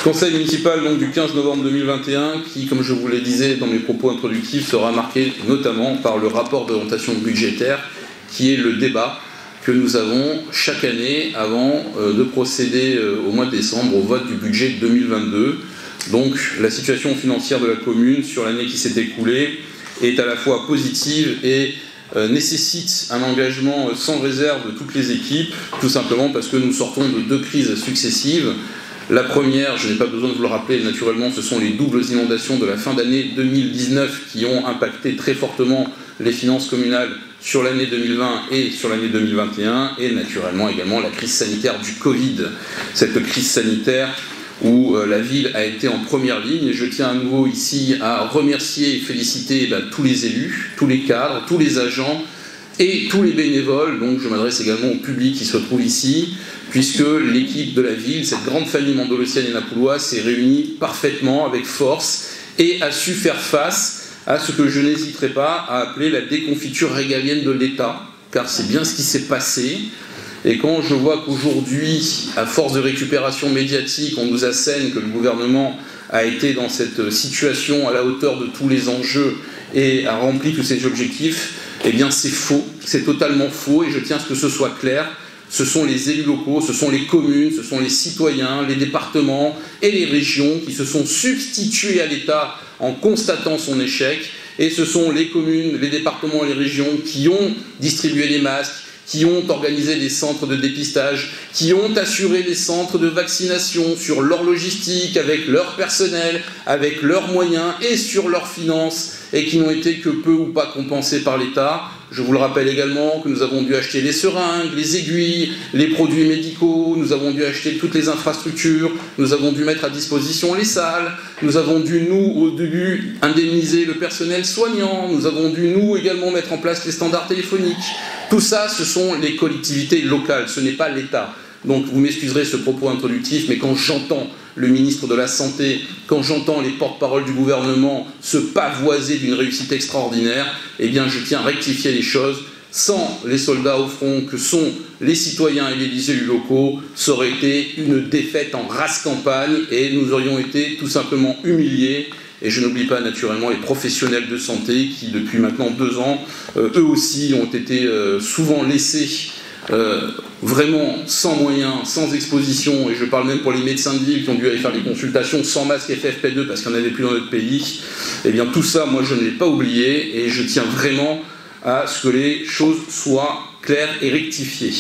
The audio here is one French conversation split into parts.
Conseil municipal donc, du 15 novembre 2021 qui, comme je vous le disais dans mes propos introductifs, sera marqué notamment par le rapport d'orientation budgétaire qui est le débat que nous avons chaque année avant de procéder au mois de décembre au vote du budget 2022. Donc la situation financière de la commune sur l'année qui s'est écoulée est à la fois positive et nécessite un engagement sans réserve de toutes les équipes, tout simplement parce que nous sortons de 2 crises successives. La première, je n'ai pas besoin de vous le rappeler, naturellement, ce sont les doubles inondations de la fin d'année 2019 qui ont impacté très fortement les finances communales sur l'année 2020 et sur l'année 2021, et naturellement également la crise sanitaire du Covid. Cette crise sanitaire où la ville a été en première ligne, et je tiens à nouveau ici à remercier et féliciter tous les élus, tous les cadres, tous les agents et tous les bénévoles. Donc je m'adresse également au public qui se trouve ici, puisque l'équipe de la ville, cette grande famille mandolosienne et napouloise, s'est réunie parfaitement, avec force, et a su faire face à ce que je n'hésiterai pas à appeler la déconfiture régalienne de l'État, car c'est bien ce qui s'est passé. Et quand je vois qu'aujourd'hui, à force de récupération médiatique, on nous assène que le gouvernement a été dans cette situation à la hauteur de tous les enjeux et a rempli tous ses objectifs, eh bien c'est faux, c'est totalement faux, et je tiens à ce que ce soit clair. Ce sont les élus locaux, ce sont les communes, ce sont les citoyens, les départements et les régions qui se sont substitués à l'État en constatant son échec, et ce sont les communes, les départements et les régions qui ont distribué les masques, qui ont organisé des centres de dépistage, qui ont assuré les centres de vaccination sur leur logistique, avec leur personnel, avec leurs moyens et sur leurs finances, et qui n'ont été que peu ou pas compensés par l'État. Je vous le rappelle également que nous avons dû acheter les seringues, les aiguilles, les produits médicaux, nous avons dû acheter toutes les infrastructures, nous avons dû mettre à disposition les salles, nous avons dû, nous, au début, indemniser le personnel soignant, nous avons dû, nous, également mettre en place les standards téléphoniques. Tout ça, ce sont les collectivités locales, ce n'est pas l'État. Donc vous m'excuserez ce propos introductif, mais quand j'entends le ministre de la Santé, quand j'entends les porte-paroles du gouvernement se pavoiser d'une réussite extraordinaire, eh bien je tiens à rectifier les choses. Sans les soldats au front que sont les citoyens et les élus locaux, ça aurait été une défaite en race campagne et nous aurions été tout simplement humiliés. Et je n'oublie pas naturellement les professionnels de santé qui, depuis maintenant 2 ans, eux aussi ont été souvent laissés vraiment sans moyens, sans exposition, et je parle même pour les médecins de ville qui ont dû aller faire des consultations sans masque FFP2 parce qu'il n'y en avait plus dans notre pays. Eh bien tout ça, moi je ne l'ai pas oublié, et je tiens vraiment à ce que les choses soient claires et rectifiées.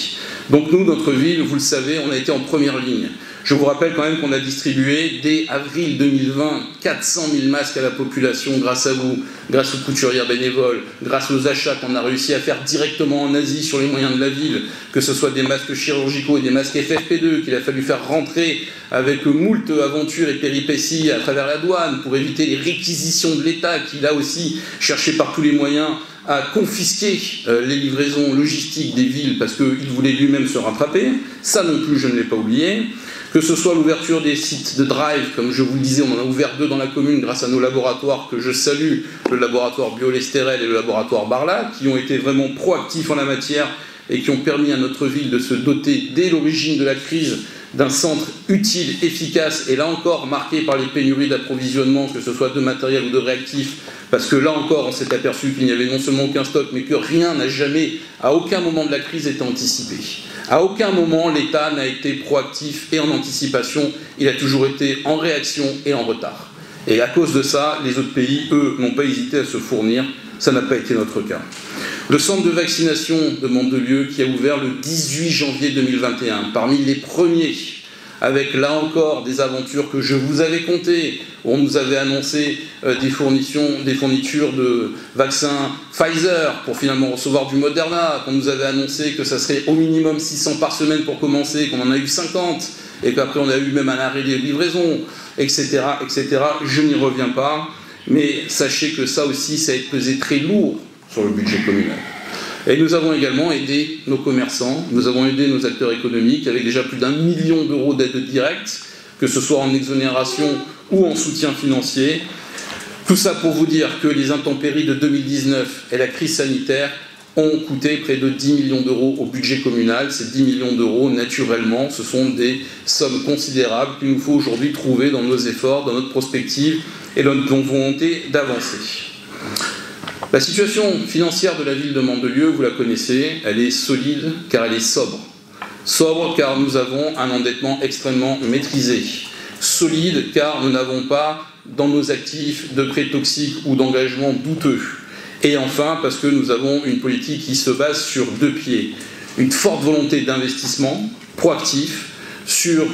Donc nous, notre ville, vous le savez, on a été en première ligne. Je vous rappelle quand même qu'on a distribué dès avril 2020 400 000 masques à la population grâce à vous, grâce aux couturières bénévoles, grâce aux achats qu'on a réussi à faire directement en Asie sur les moyens de la ville, que ce soit des masques chirurgicaux et des masques FFP2 qu'il a fallu faire rentrer avec moult aventures et péripéties à travers la douane pour éviter les réquisitions de l'État qui, là aussi, cherchait par tous les moyens à confisquer les livraisons logistiques des villes parce qu'il voulait lui-même se rattraper. Ça non plus, je ne l'ai pas oublié. Que ce soit l'ouverture des sites de drive, comme je vous le disais, on en a ouvert 2 dans la commune grâce à nos laboratoires que je salue, le laboratoire Biolestérel et le laboratoire Barla, qui ont été vraiment proactifs en la matière et qui ont permis à notre ville de se doter dès l'origine de la crise d'un centre utile, efficace, et là encore marqué par les pénuries d'approvisionnement, que ce soit de matériel ou de réactifs, parce que là encore on s'est aperçu qu'il n'y avait non seulement aucun stock, mais que rien n'a jamais, à aucun moment de la crise, été anticipé. À aucun moment l'État n'a été proactif et en anticipation, il a toujours été en réaction et en retard. Et à cause de ça, les autres pays, eux, n'ont pas hésité à se fournir, ça n'a pas été notre cas. Le centre de vaccination de Mandelieu qui a ouvert le 18 janvier 2021, parmi les premiers, avec là encore des aventures que je vous avais contées, où on nous avait annoncé des fournitures de vaccins Pfizer pour finalement recevoir du Moderna, qu'on nous avait annoncé que ça serait au minimum 600 par semaine pour commencer, qu'on en a eu 50, et qu'après on a eu même un arrêt des livraisons, etc., etc. Je n'y reviens pas, mais sachez que ça aussi, ça a pesé très lourd sur le budget communal. Et nous avons également aidé nos commerçants, nous avons aidé nos acteurs économiques avec déjà plus d'1 million d'euros d'aide directe, que ce soit en exonération ou en soutien financier. Tout ça pour vous dire que les intempéries de 2019 et la crise sanitaire ont coûté près de 10 millions d'euros au budget communal. Ces 10 millions d'euros, naturellement, ce sont des sommes considérables qu'il nous faut aujourd'hui trouver dans nos efforts, dans notre prospective et dans notre volonté d'avancer. La situation financière de la ville de Mandelieu, vous la connaissez, elle est solide car elle est sobre. Sobre car nous avons un endettement extrêmement maîtrisé. Solide car nous n'avons pas dans nos actifs de prêts toxiques ou d'engagements douteux. Et enfin parce que nous avons une politique qui se base sur deux pieds. Une forte volonté d'investissement proactif sur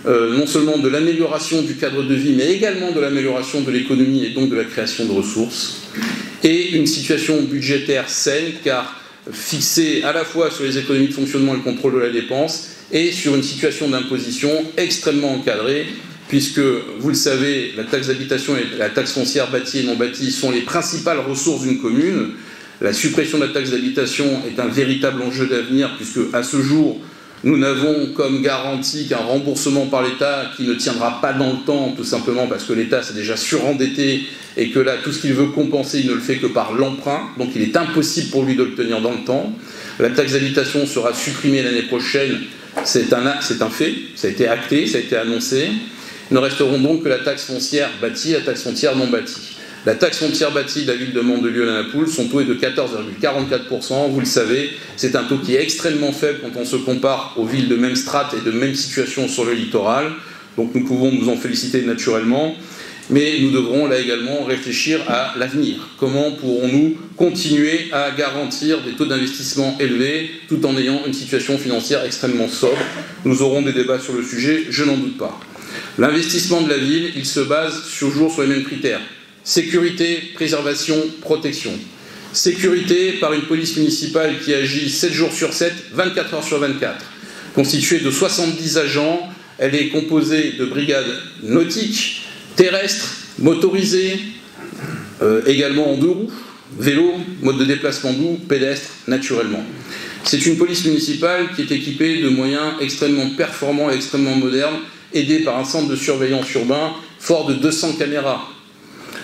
non seulement de l'amélioration du cadre de vie, mais également de l'amélioration de l'économie et donc de la création de ressources. Et une situation budgétaire saine, car fixée à la fois sur les économies de fonctionnement et le contrôle de la dépense, et sur une situation d'imposition extrêmement encadrée, puisque, vous le savez, la taxe d'habitation et la taxe foncière bâtie et non bâtie sont les principales ressources d'une commune. La suppression de la taxe d'habitation est un véritable enjeu d'avenir, puisque, à ce jour, nous n'avons comme garantie qu'un remboursement par l'État qui ne tiendra pas dans le temps, tout simplement parce que l'État s'est déjà surendetté et que là, tout ce qu'il veut compenser, il ne le fait que par l'emprunt, donc il est impossible pour lui de le tenir dans le temps. La taxe d'habitation sera supprimée l'année prochaine, c'est un fait, ça a été acté, ça a été annoncé. Ne resteront donc que la taxe foncière bâtie et la taxe foncière non bâtie. La taxe foncière bâtie de la ville de Mandelieu-la-Napoule, son taux est de 14,44%. Vous le savez, c'est un taux qui est extrêmement faible quand on se compare aux villes de même strate et de même situation sur le littoral. Donc nous pouvons nous en féliciter naturellement. Mais nous devrons là également réfléchir à l'avenir. Comment pourrons-nous continuer à garantir des taux d'investissement élevés tout en ayant une situation financière extrêmement sobre? Nous aurons des débats sur le sujet, je n'en doute pas. L'investissement de la ville, il se base toujours sur les mêmes critères. Sécurité, préservation, protection. Sécurité par une police municipale qui agit 7 jours sur 7, 24 heures sur 24. Constituée de 70 agents, elle est composée de brigades nautiques, terrestres, motorisées, également en deux roues, vélo, mode de déplacement doux, pédestre, naturellement. C'est une police municipale qui est équipée de moyens extrêmement performants et extrêmement modernes, aidée par un centre de surveillance urbain fort de 200 caméras,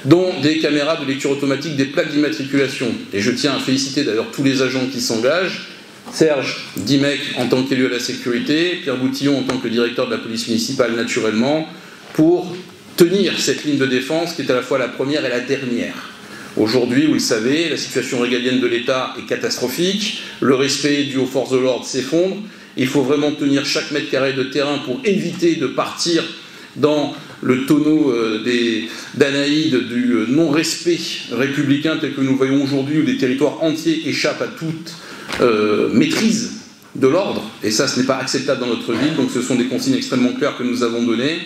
dont des caméras de lecture automatique des plaques d'immatriculation. Et je tiens à féliciter d'ailleurs tous les agents qui s'engagent, Serge Dimec en tant qu'élu à la sécurité, Pierre Boutillon en tant que directeur de la police municipale naturellement, pour tenir cette ligne de défense qui est à la fois la première et la dernière. Aujourd'hui, vous le savez, la situation régalienne de l'État est catastrophique, le respect dû aux forces de l'ordre s'effondre, il faut vraiment tenir chaque mètre carré de terrain pour éviter de partir dans le tonneau d'Anaïde du non-respect républicain tel que nous voyons aujourd'hui, où des territoires entiers échappent à toute maîtrise de l'ordre, et ça, ce n'est pas acceptable dans notre ville, donc ce sont des consignes extrêmement claires que nous avons données.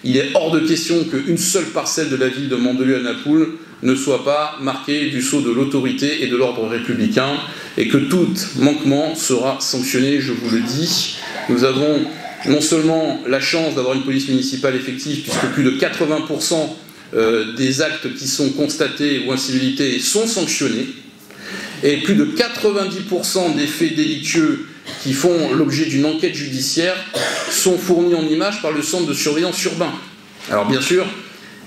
Il est hors de question qu'une seule parcelle de la ville de Mandelieu-la-Napoule ne soit pas marquée du sceau de l'autorité et de l'ordre républicain, et que tout manquement sera sanctionné, je vous le dis. Nous avons non seulement la chance d'avoir une police municipale effective, puisque plus de 80% des actes qui sont constatés ou incivilités sont sanctionnés, et plus de 90% des faits délictueux qui font l'objet d'une enquête judiciaire sont fournis en images par le centre de surveillance urbain. Alors bien sûr,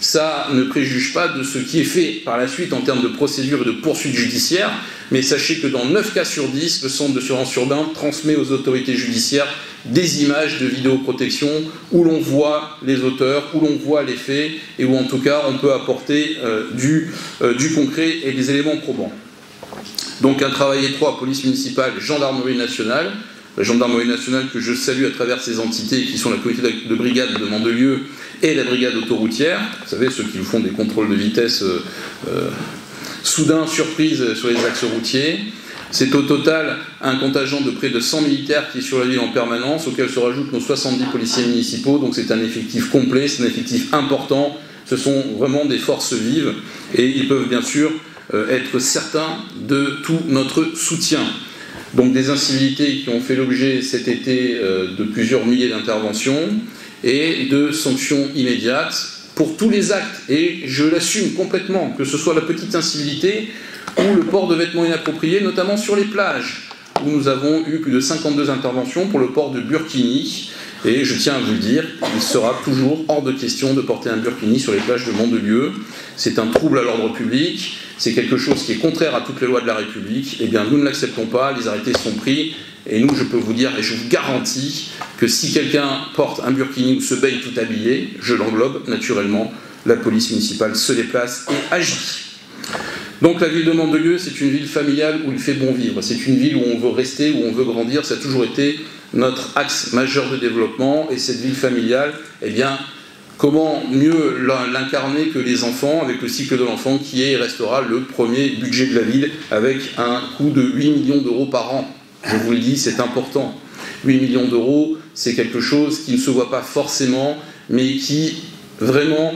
ça ne préjuge pas de ce qui est fait par la suite en termes de procédures et de poursuites judiciaires, mais sachez que dans 9 cas sur 10, le centre de surveillance urbain transmet aux autorités judiciaires des images de vidéoprotection où l'on voit les auteurs, où l'on voit les faits, et où en tout cas on peut apporter du concret et des éléments probants. Donc un travail étroit, police municipale, gendarmerie nationale, la gendarmerie nationale que je salue à travers ces entités qui sont la communauté de brigade de Mandelieu et la brigade autoroutière, vous savez, ceux qui font des contrôles de vitesse soudain, surprise sur les axes routiers. C'est au total un contingent de près de 100 militaires qui est sur la ville en permanence, auquel se rajoutent nos 70 policiers municipaux, donc c'est un effectif complet, c'est un effectif important, ce sont vraiment des forces vives, et ils peuvent bien sûr être certains de tout notre soutien. Donc des incivilités qui ont fait l'objet cet été de plusieurs milliers d'interventions et de sanctions immédiates pour tous les actes, et je l'assume complètement, que ce soit la petite incivilité ou le port de vêtements inappropriés, notamment sur les plages, où nous avons eu plus de 52 interventions pour le port de burkini, Et je tiens à vous le dire, il sera toujours hors de question de porter un burkini sur les plages de Mandelieu. C'est un trouble à l'ordre public, c'est quelque chose qui est contraire à toutes les lois de la République. Eh bien, nous ne l'acceptons pas, les arrêtés sont pris. Et nous, je peux vous dire, et je vous garantis, que si quelqu'un porte un burkini ou se baigne tout habillé, je l'englobe naturellement, la police municipale se déplace et agit. Donc la ville de Mandelieu, c'est une ville familiale où il fait bon vivre. C'est une ville où on veut rester, où on veut grandir. Ça a toujours été notre axe majeur de développement. Et cette ville familiale, eh bien, comment mieux l'incarner que les enfants, avec le cycle de l'enfant qui est et restera le premier budget de la ville, avec un coût de 8 millions d'euros par an. Je vous le dis, c'est important. 8 millions d'euros, c'est quelque chose qui ne se voit pas forcément, mais qui vraiment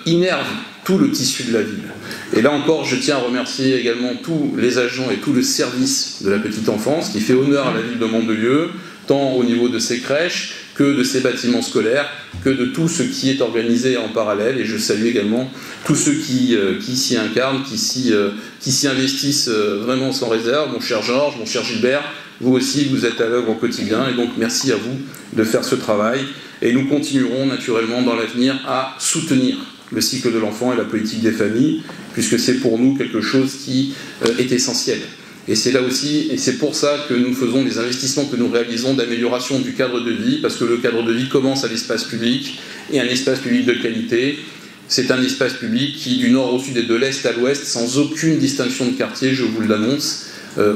innerve tout le tissu de la ville. Et là encore, je tiens à remercier également tous les agents et tout le service de la petite enfance qui fait honneur à la ville de Mandelieu, tant au niveau de ses crèches que de ses bâtiments scolaires, que de tout ce qui est organisé en parallèle. Et je salue également tous ceux qui s'y incarnent, qui s'y investissent vraiment sans réserve. Mon cher Georges, mon cher Gilbert, vous aussi, vous êtes à l'œuvre au quotidien. Et donc, merci à vous de faire ce travail. Et nous continuerons naturellement dans l'avenir à soutenir le cycle de l'enfant et la politique des familles, puisque c'est pour nous quelque chose qui est essentiel. Et c'est là aussi, et c'est pour ça que nous faisons les investissements que nous réalisons d'amélioration du cadre de vie, parce que le cadre de vie commence à l'espace public, et un espace public de qualité, c'est un espace public qui, du nord au sud et de l'est à l'ouest, sans aucune distinction de quartier, je vous l'annonce,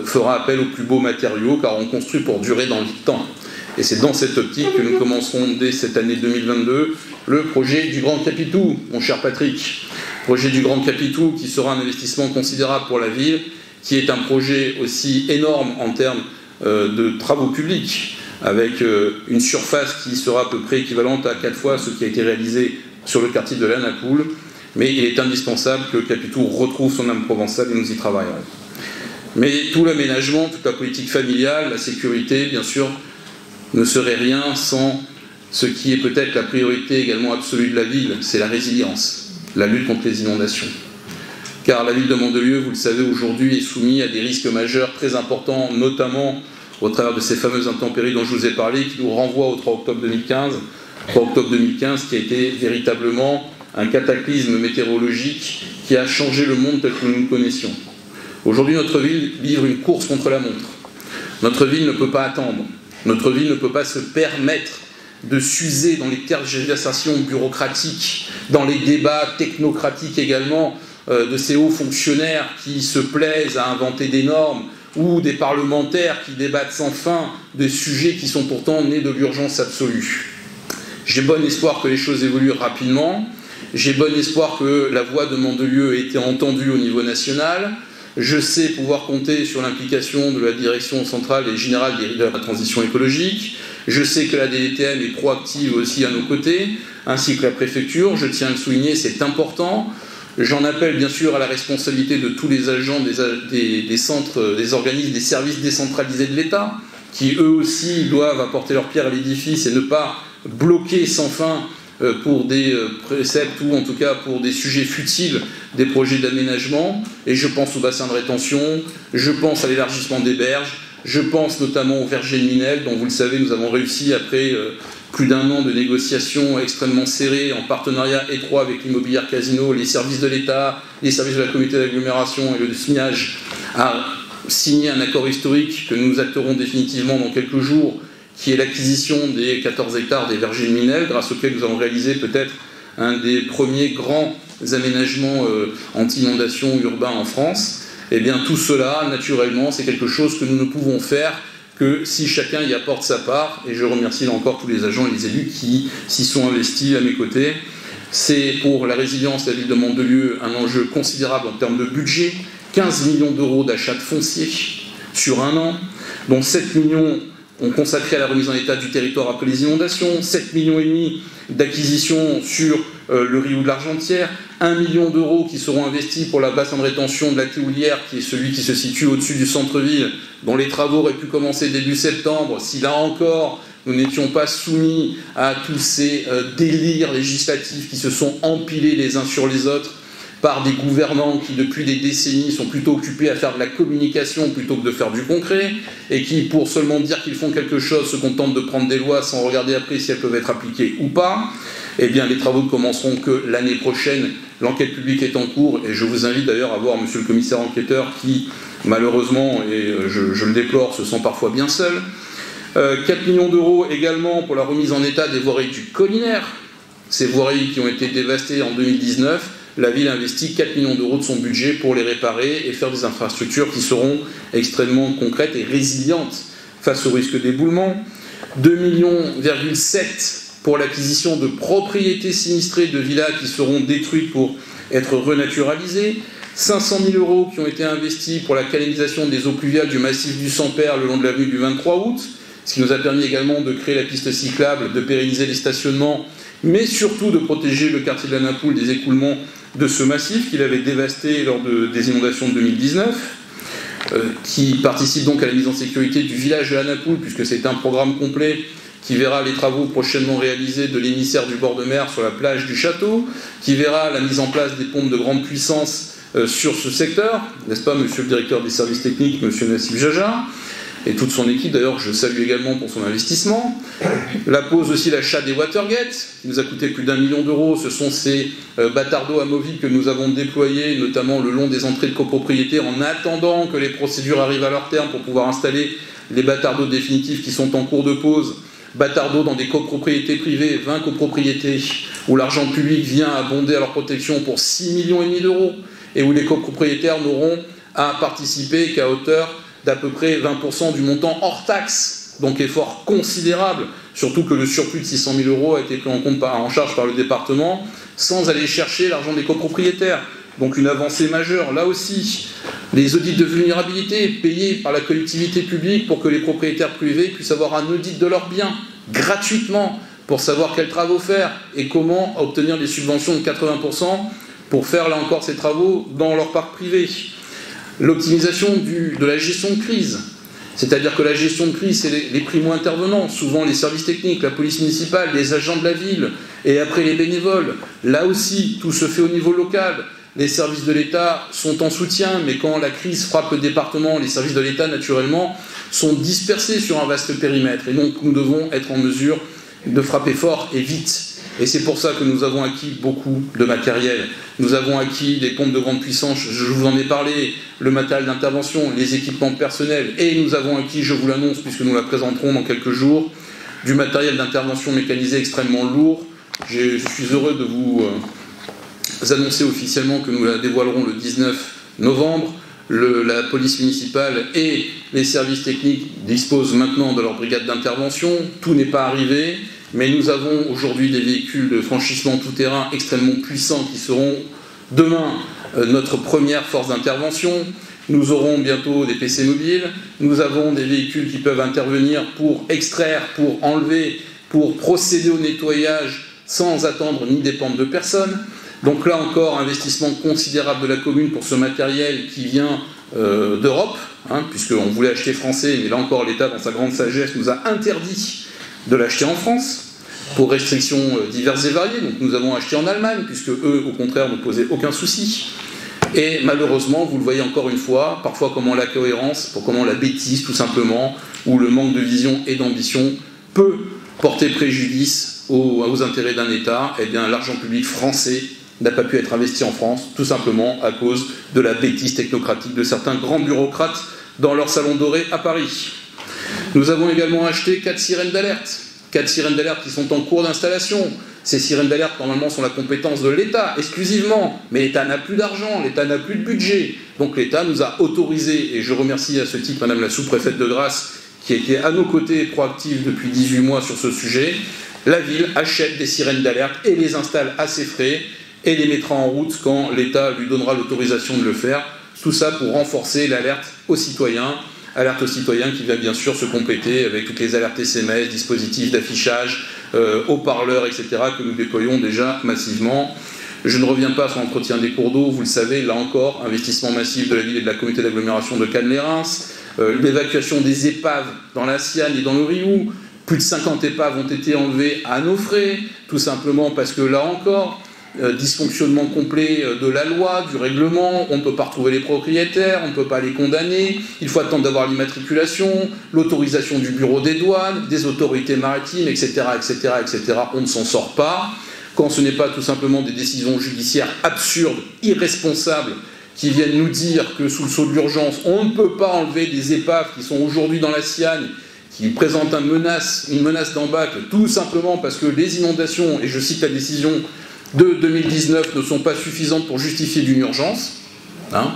fera appel aux plus beaux matériaux, car on construit pour durer dans le temps. Et c'est dans cette optique que nous commencerons dès cette année 2022 le projet du Grand Capitou, mon cher Patrick. Projet du Grand Capitou qui sera un investissement considérable pour la ville, qui est un projet aussi énorme en termes de travaux publics, avec une surface qui sera à peu près équivalente à 4 fois ce qui a été réalisé sur le quartier de la Napoule. Mais il est indispensable que le Capitou retrouve son âme provençale et nous y travaillerons. Mais tout l'aménagement, toute la politique familiale, la sécurité, bien sûr, ne serait rien sans ce qui est peut-être la priorité également absolue de la ville, c'est la résilience, la lutte contre les inondations. Car la ville de Mandelieu, vous le savez, aujourd'hui est soumise à des risques majeurs très importants, notamment au travers de ces fameuses intempéries dont je vous ai parlé, qui nous renvoient au 3 octobre 2015. 3 octobre 2015 qui a été véritablement un cataclysme météorologique qui a changé le monde tel que nous le connaissions. Aujourd'hui, notre ville livre une course contre la montre. Notre ville ne peut pas attendre. Notre ville ne peut pas se permettre de s'user dans les tergiversations bureaucratiques, dans les débats technocratiques également, de ces hauts fonctionnaires qui se plaisent à inventer des normes, ou des parlementaires qui débattent sans fin des sujets qui sont pourtant nés de l'urgence absolue. J'ai bon espoir que les choses évoluent rapidement, j'ai bon espoir que la voix de Mandelieu ait été entendue au niveau national. Je sais pouvoir compter sur l'implication de la direction centrale et générale de la transition écologique. Je sais que la DDTM est proactive aussi à nos côtés, ainsi que la préfecture. Je tiens à le souligner, c'est important. J'en appelle bien sûr à la responsabilité de tous les agents des centres, des organismes, des services décentralisés de l'État, qui eux aussi doivent apporter leur pierre à l'édifice et ne pas bloquer sans fin pour des préceptes ou en tout cas pour des sujets futiles des projets d'aménagement. Et je pense au bassin de rétention, je pense à l'élargissement des berges, je pense notamment au verger de Minel, dont vous le savez nous avons réussi après plus d'un an de négociations extrêmement serrées en partenariat étroit avec l'immobilière Casino, les services de l'État, les services de la communauté d'agglomération et le SMIAG à signer un accord historique que nous acterons définitivement dans quelques jours, qui est l'acquisition des 14 hectares des vergers de Minel, grâce auquel nous avons réalisé peut-être un des premiers grands aménagements anti-inondation urbains en France. Eh bien tout cela, naturellement, c'est quelque chose que nous ne pouvons faire que si chacun y apporte sa part, et je remercie là encore tous les agents et les élus qui s'y sont investis à mes côtés. C'est pour la résilience de la ville de Mandelieu un enjeu considérable en termes de budget, 15 millions d'euros d'achat de foncier sur un an, dont 7 millions ont consacré à la remise en état du territoire après les inondations, 7,5 millions d'acquisitions sur le Rio de l'Argentière, 1 million d'euros qui seront investis pour la bassin de rétention de la Théoulière, qui est celui qui se situe au-dessus du centre-ville, dont les travaux auraient pu commencer début septembre, si là encore nous n'étions pas soumis à tous ces délires législatifs qui se sont empilés les uns sur les autres par des gouvernants qui, depuis des décennies, sont plutôt occupés à faire de la communication plutôt que de faire du concret, et qui, pour seulement dire qu'ils font quelque chose, se contentent de prendre des lois sans regarder après si elles peuvent être appliquées ou pas. Eh bien, les travaux ne commenceront que l'année prochaine. L'enquête publique est en cours, et je vous invite d'ailleurs à voir monsieur le commissaire enquêteur qui, malheureusement, et je le déplore, se sent parfois bien seul. 4 millions d'euros également pour la remise en état des voiries du Collinaire. Ces voiries qui ont été dévastées en 2019, la ville investit 4 millions d'euros de son budget pour les réparer et faire des infrastructures qui seront extrêmement concrètes et résilientes face au risque d'éboulement. 2,7 millions pour l'acquisition de propriétés sinistrées de villas qui seront détruites pour être renaturalisées. 500 000 euros qui ont été investis pour la canalisation des eaux pluviales du massif du Sanpère le long de l'avenue du 23 août, ce qui nous a permis également de créer la piste cyclable, de pérenniser les stationnements, mais surtout de protéger le quartier de la Napoule des écoulements de ce massif qu'il avait dévasté lors des inondations de 2019, qui participe donc à la mise en sécurité du village de la Napoule, puisque c'est un programme complet qui verra les travaux prochainement réalisés de l'émissaire du bord de mer sur la plage du château, qui verra la mise en place des pompes de grande puissance sur ce secteur, n'est-ce pas, monsieur le directeur des services techniques, monsieur Nassif Jaja, et toute son équipe, d'ailleurs, je salue également pour son investissement. La pose aussi, l'achat des Watergates, qui nous a coûté plus d'1 million d'euros. Ce sont ces bâtardeaux amovibles que nous avons déployés, notamment le long des entrées de copropriété, en attendant que les procédures arrivent à leur terme pour pouvoir installer les bâtardeaux définitifs qui sont en cours de pose. Bâtardeaux dans des copropriétés privées, 20 copropriétés, où l'argent public vient abonder à leur protection pour 6,5 millions d'euros, et où les copropriétaires n'auront à participer qu'à hauteur d'à peu près 20% du montant hors taxe, donc effort considérable, surtout que le surplus de 600 000 euros a été pris en charge par le département, sans aller chercher l'argent des copropriétaires. Donc une avancée majeure, là aussi. Les audits de vulnérabilité payés par la collectivité publique pour que les propriétaires privés puissent avoir un audit de leurs biens, gratuitement, pour savoir quels travaux faire et comment obtenir des subventions de 80% pour faire, là encore, ces travaux dans leur parc privé. L'optimisation de la gestion de crise, c'est-à-dire que la gestion de crise, c'est les primo-intervenants, souvent les services techniques, la police municipale, les agents de la ville, et après les bénévoles. Là aussi, tout se fait au niveau local. Les services de l'État sont en soutien, mais quand la crise frappe le département, les services de l'État, naturellement, sont dispersés sur un vaste périmètre. Et donc, nous devons être en mesure de frapper fort et vite. Et c'est pour ça que nous avons acquis beaucoup de matériel. Nous avons acquis des pompes de grande puissance, je vous en ai parlé, le matériel d'intervention, les équipements personnels, et nous avons acquis, je vous l'annonce, puisque nous la présenterons dans quelques jours, du matériel d'intervention mécanisé extrêmement lourd. Je suis heureux de vous annoncer officiellement que nous la dévoilerons le 19 novembre. La police municipale et les services techniques disposent maintenant de leur brigade d'intervention. Tout n'est pas arrivé. Mais nous avons aujourd'hui des véhicules de franchissement tout-terrain extrêmement puissants qui seront demain notre première force d'intervention. Nous aurons bientôt des PC mobiles. Nous avons des véhicules qui peuvent intervenir pour extraire, pour enlever, pour procéder au nettoyage sans attendre ni dépendre de personne. Donc là encore, investissement considérable de la commune pour ce matériel qui vient d'Europe, puisqu'on voulait acheter français, mais là encore l'État, dans sa grande sagesse, nous a interdit de l'acheter en France, pour restrictions diverses et variées. Donc nous avons acheté en Allemagne, puisque eux, au contraire, ne posaient aucun souci. Et malheureusement, vous le voyez encore une fois, parfois comment la cohérence, comment la bêtise, tout simplement, ou le manque de vision et d'ambition peut porter préjudice aux intérêts d'un État. Eh bien, l'argent public français n'a pas pu être investi en France, tout simplement à cause de la bêtise technocratique de certains grands bureaucrates dans leur salon doré à Paris. Nous avons également acheté 4 sirènes d'alerte. 4 sirènes d'alerte qui sont en cours d'installation. Ces sirènes d'alerte, normalement, sont la compétence de l'État, exclusivement. Mais l'État n'a plus d'argent, l'État n'a plus de budget. Donc l'État nous a autorisé, et je remercie à ce titre Madame la sous-préfète de Grasse, qui a été à nos côtés proactive depuis 18 mois sur ce sujet. La ville achète des sirènes d'alerte et les installe à ses frais et les mettra en route quand l'État lui donnera l'autorisation de le faire. Tout ça pour renforcer l'alerte aux citoyens. Alerte aux citoyens qui va bien sûr se compléter avec toutes les alertes SMS, dispositifs d'affichage, haut-parleurs, etc. que nous déployons déjà massivement. Je ne reviens pas sur l'entretien des cours d'eau, vous le savez, là encore, investissement massif de la ville et de la communauté d'agglomération de Cannes-les-Reims, l'évacuation des épaves dans la Siane et dans le Rioux. Plus de 50 épaves ont été enlevées à nos frais, tout simplement parce que là encore, dysfonctionnement complet de la loi, du règlement, on ne peut pas retrouver les propriétaires, on ne peut pas les condamner, il faut attendre d'avoir l'immatriculation, l'autorisation du bureau des douanes, des autorités maritimes, etc., etc., etc. On ne s'en sort pas. Quand ce n'est pas tout simplement des décisions judiciaires absurdes, irresponsables, qui viennent nous dire que sous le sceau de l'urgence, on ne peut pas enlever des épaves qui sont aujourd'hui dans la Siagne, qui présentent une menace d'embâcle, tout simplement parce que les inondations, et je cite la décision de 2019, ne sont pas suffisantes pour justifier d'une urgence.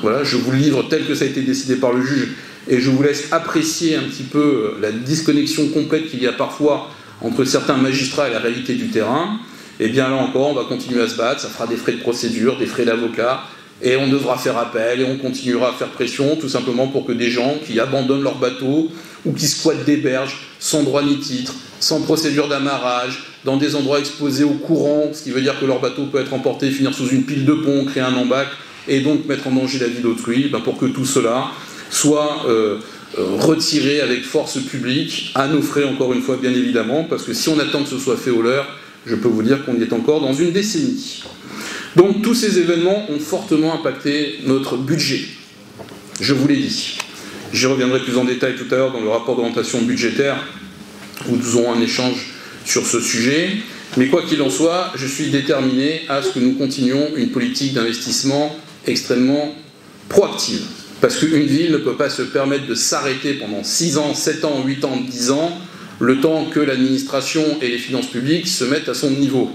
Voilà, je vous le livre tel que ça a été décidé par le juge, et je vous laisse apprécier un petit peu la disconnexion complète qu'il y a parfois entre certains magistrats et la réalité du terrain. Et bien là encore, on va continuer à se battre, ça fera des frais de procédure, des frais d'avocat, et on devra faire appel, et on continuera à faire pression, tout simplement pour que des gens qui abandonnent leur bateau, ou qui squattent des berges, sans droit ni titre, sans procédure d'amarrage, dans des endroits exposés au courant, ce qui veut dire que leur bateau peut être emporté, finir sous une pile de pont, créer un embâcle, et donc mettre en danger la vie d'autrui, pour que tout cela soit retiré avec force publique, à nos frais encore une fois bien évidemment, parce que si on attend que ce soit fait au leurre, je peux vous dire qu'on y est encore dans une décennie. Donc tous ces événements ont fortement impacté notre budget. Je vous l'ai dit. J'y reviendrai plus en détail tout à l'heure dans le rapport d'orientation budgétaire, où nous aurons un échange sur ce sujet. Mais quoi qu'il en soit, je suis déterminé à ce que nous continuions une politique d'investissement extrêmement proactive. Parce qu'une ville ne peut pas se permettre de s'arrêter pendant 6 ans, 7 ans, 8 ans, 10 ans, le temps que l'administration et les finances publiques se mettent à son niveau.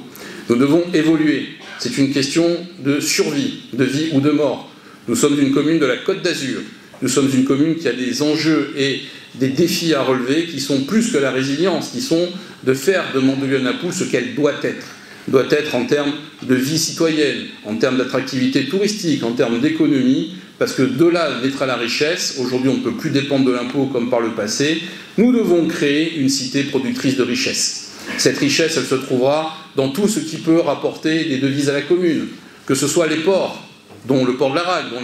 Nous devons évoluer. C'est une question de survie, de vie ou de mort. Nous sommes une commune de la Côte d'Azur. Nous sommes une commune qui a des enjeux et des défis à relever qui sont plus que la résilience, qui sont de faire de Mandelieu-Napoule ce qu'elle doit être. Doit être en termes de vie citoyenne, en termes d'attractivité touristique, en termes d'économie, parce que de là naîtra la richesse. Aujourd'hui, on ne peut plus dépendre de l'impôt comme par le passé. Nous devons créer une cité productrice de richesse. Cette richesse, elle se trouvera dans tout ce qui peut rapporter des devises à la commune, que ce soit les ports, dont le port de la Rague, dont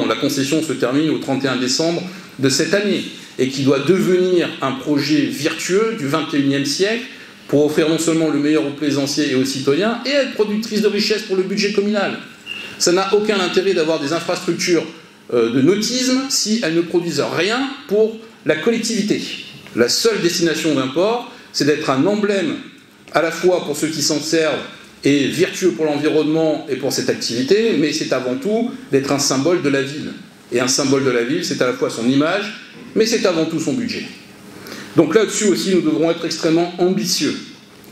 la concession se termine au 31 décembre de cette année, et qui doit devenir un projet vertueux du XXIe siècle pour offrir non seulement le meilleur aux plaisanciers et aux citoyens, et être productrice de richesse pour le budget communal. Ça n'a aucun intérêt d'avoir des infrastructures de nautisme si elles ne produisent rien pour la collectivité. La seule destination d'un port, c'est d'être un emblème à la fois pour ceux qui s'en servent et vertueux pour l'environnement et pour cette activité, mais c'est avant tout d'être un symbole de la ville. Et un symbole de la ville, c'est à la fois son image, mais c'est avant tout son budget. Donc là-dessus aussi, nous devrons être extrêmement ambitieux.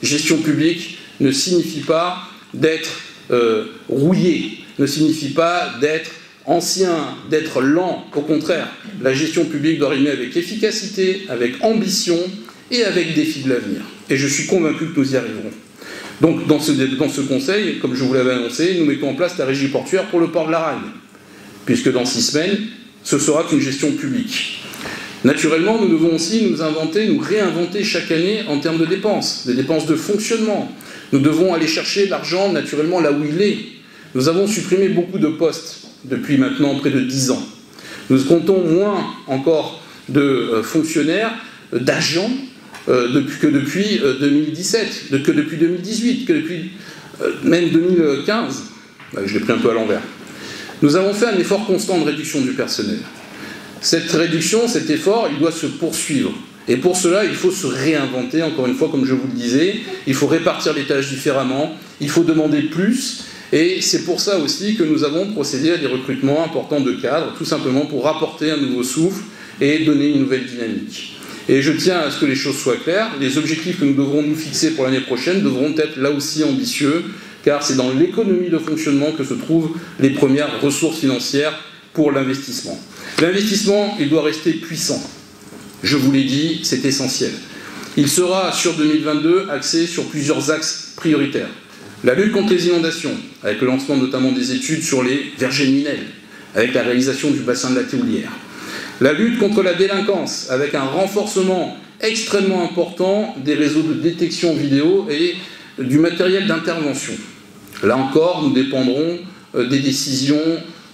Gestion publique ne signifie pas d'être rouillé, ne signifie pas d'être ancien, d'être lent. Au contraire, la gestion publique doit rimer avec efficacité, avec ambition et avec défi de l'avenir. Et je suis convaincu que nous y arriverons. Donc dans ce conseil, comme je vous l'avais annoncé, nous mettons en place la régie portuaire pour le port de la Rague, puisque dans 6 semaines, ce sera une gestion publique. Naturellement, nous devons aussi nous réinventer chaque année en termes de dépenses, des dépenses de fonctionnement. Nous devons aller chercher l'argent naturellement là où il est. Nous avons supprimé beaucoup de postes depuis maintenant près de 10 ans. Nous comptons moins encore de fonctionnaires, d'agents, que depuis 2017, que depuis 2018, que depuis même 2015. Je l'ai pris un peu à l'envers. Nous avons fait un effort constant de réduction du personnel. Cette réduction, cet effort, il doit se poursuivre. Et pour cela, il faut se réinventer, encore une fois, comme je vous le disais. Il faut répartir les tâches différemment, il faut demander plus. Et c'est pour ça aussi que nous avons procédé à des recrutements importants de cadres, tout simplement pour apporter un nouveau souffle et donner une nouvelle dynamique. Et je tiens à ce que les choses soient claires. Les objectifs que nous devrons nous fixer pour l'année prochaine devront être là aussi ambitieux, car c'est dans l'économie de fonctionnement que se trouvent les premières ressources financières pour l'investissement. L'investissement, il doit rester puissant. Je vous l'ai dit, c'est essentiel. Il sera, sur 2022, axé sur plusieurs axes prioritaires. La lutte contre les inondations, avec le lancement notamment des études sur les vergers de Ninel, avec la réalisation du bassin de la Théoulière. La lutte contre la délinquance, avec un renforcement extrêmement important des réseaux de détection vidéo et du matériel d'intervention. Là encore, nous dépendrons des décisions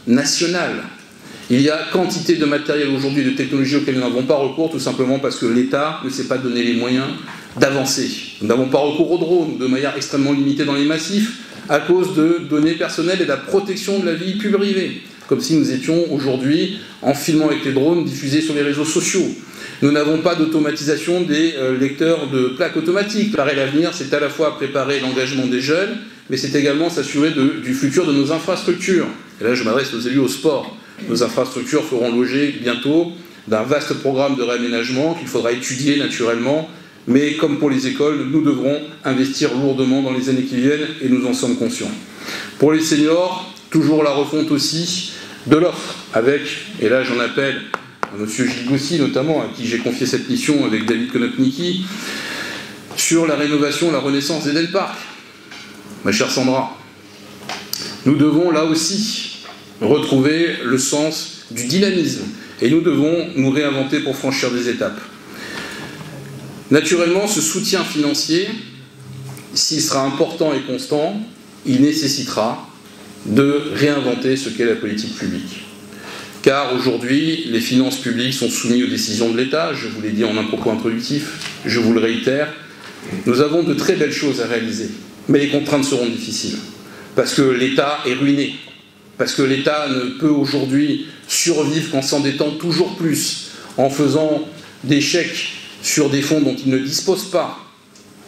nationales. Il y a quantité de matériel aujourd'hui, de technologies auxquelles nous n'avons pas recours, tout simplement parce que l'État ne s'est pas donné les moyens d'avancer. Nous n'avons pas recours aux drones de manière extrêmement limitée dans les massifs à cause de données personnelles et de la protection de la vie privée, comme si nous étions aujourd'hui, en filmant avec les drones, diffusés sur les réseaux sociaux. Nous n'avons pas d'automatisation des lecteurs de plaques automatiques. Préparer l'avenir, c'est à la fois préparer l'engagement des jeunes, mais c'est également s'assurer du futur de nos infrastructures. Et là, je m'adresse aux élus au sport. Nos infrastructures feront l'objet bientôt d'un vaste programme de réaménagement qu'il faudra étudier naturellement, mais comme pour les écoles, nous devrons investir lourdement dans les années qui viennent et nous en sommes conscients. Pour les seniors, toujours la refonte aussi de l'offre, avec, et là j'en appelle à M. Gilles Gossy notamment, à qui j'ai confié cette mission avec David Konopnicki, sur la rénovation, la renaissance des Delparks. Ma chère Sandra, nous devons là aussi retrouver le sens du dynamisme et nous devons nous réinventer pour franchir des étapes. Naturellement, ce soutien financier, s'il sera important et constant, il nécessitera de réinventer ce qu'est la politique publique. Car aujourd'hui, les finances publiques sont soumises aux décisions de l'État, je vous l'ai dit en un propos introductif, je vous le réitère, nous avons de très belles choses à réaliser, mais les contraintes seront difficiles, parce que l'État est ruiné, parce que l'État ne peut aujourd'hui survivre qu'en s'endettant toujours plus, en faisant des chèques sur des fonds dont il ne dispose pas.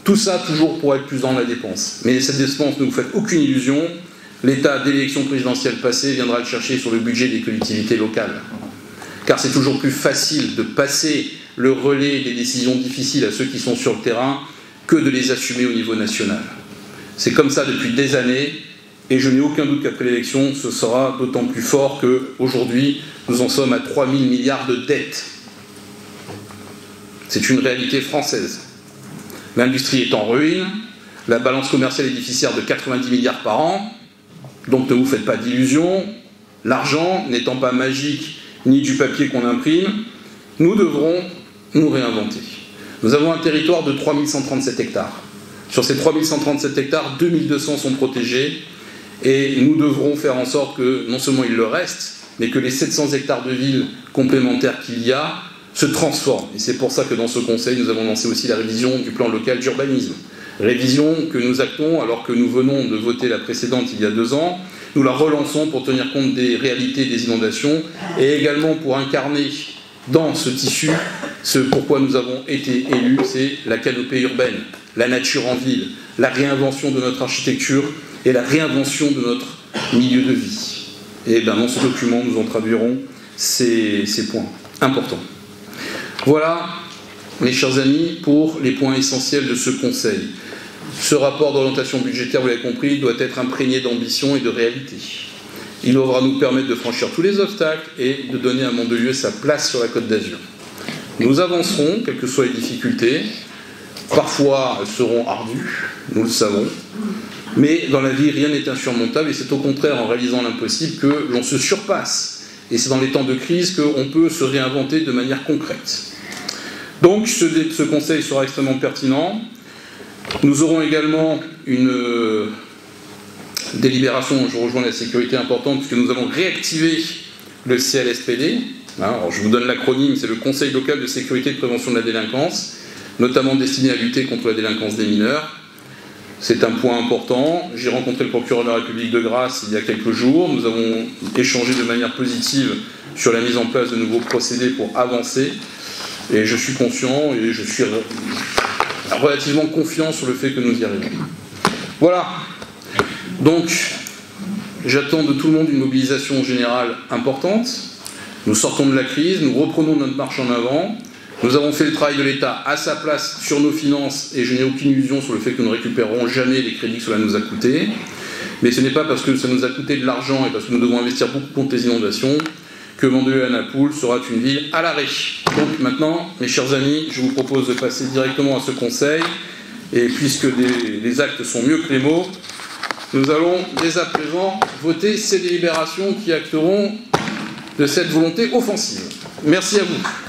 Tout ça toujours pour être plus dans la dépense. Mais cette dépense, ne vous faites aucune illusion, l'État, dès l'élection présidentielle passée, viendra le chercher sur le budget des collectivités locales. Car c'est toujours plus facile de passer le relais des décisions difficiles à ceux qui sont sur le terrain que de les assumer au niveau national. C'est comme ça depuis des années, et je n'ai aucun doute qu'après l'élection, ce sera d'autant plus fort qu'aujourd'hui, nous en sommes à 3 000 milliards de dettes. C'est une réalité française. L'industrie est en ruine, la balance commerciale est déficitaire de 90 milliards par an, donc ne vous faites pas d'illusions, l'argent n'étant pas magique ni du papier qu'on imprime, nous devrons nous réinventer. Nous avons un territoire de 3137 hectares. Sur ces 3137 hectares, 2200 sont protégés et nous devrons faire en sorte que non seulement il le reste, mais que les 700 hectares de villes complémentaires qu'il y a se transforment. Et c'est pour ça que dans ce Conseil, nous avons lancé aussi la révision du plan local d'urbanisme. Révision que nous actons alors que nous venons de voter la précédente il y a 2 ans. Nous la relançons pour tenir compte des réalités des inondations et également pour incarner dans ce tissu ce pourquoi nous avons été élus, c'est la canopée urbaine, la nature en ville, la réinvention de notre architecture et la réinvention de notre milieu de vie. Et bien, dans ce document, nous en traduirons ces points importants. Voilà, mes chers amis, pour les points essentiels de ce Conseil. Ce rapport d'orientation budgétaire, vous l'avez compris, doit être imprégné d'ambition et de réalité. Il devra nous permettre de franchir tous les obstacles et de donner à Mandelieu sa place sur la Côte d'Azur. Nous avancerons, quelles que soient les difficultés. Parfois, elles seront ardues, nous le savons. Mais dans la vie, rien n'est insurmontable et c'est au contraire en réalisant l'impossible que l'on se surpasse. Et c'est dans les temps de crise qu'on peut se réinventer de manière concrète. Donc, ce Conseil sera extrêmement pertinent. Nous aurons également une délibération, je rejoins la sécurité importante, puisque nous allons réactiver le CLSPD. Alors, je vous donne l'acronyme, c'est le Conseil local de sécurité et de prévention de la délinquance, notamment destiné à lutter contre la délinquance des mineurs. C'est un point important. J'ai rencontré le procureur de la République de Grasse il y a quelques jours. Nous avons échangé de manière positive sur la mise en place de nouveaux procédés pour avancer. Et je suis conscient et je suis relativement confiant sur le fait que nous y arrivons. Voilà. Donc, j'attends de tout le monde une mobilisation générale importante. Nous sortons de la crise, nous reprenons notre marche en avant. Nous avons fait le travail de l'État à sa place sur nos finances et je n'ai aucune illusion sur le fait que nous ne récupérerons jamais les crédits que cela nous a coûté. Mais ce n'est pas parce que ça nous a coûté de l'argent et parce que nous devons investir beaucoup contre les inondations que Mandelieu-Anapoule sera une ville à l'arrêt. Donc maintenant, mes chers amis, je vous propose de passer directement à ce Conseil. Et puisque les actes sont mieux que les mots, nous allons dès à présent voter ces délibérations qui acteront de cette volonté offensive. Merci à vous.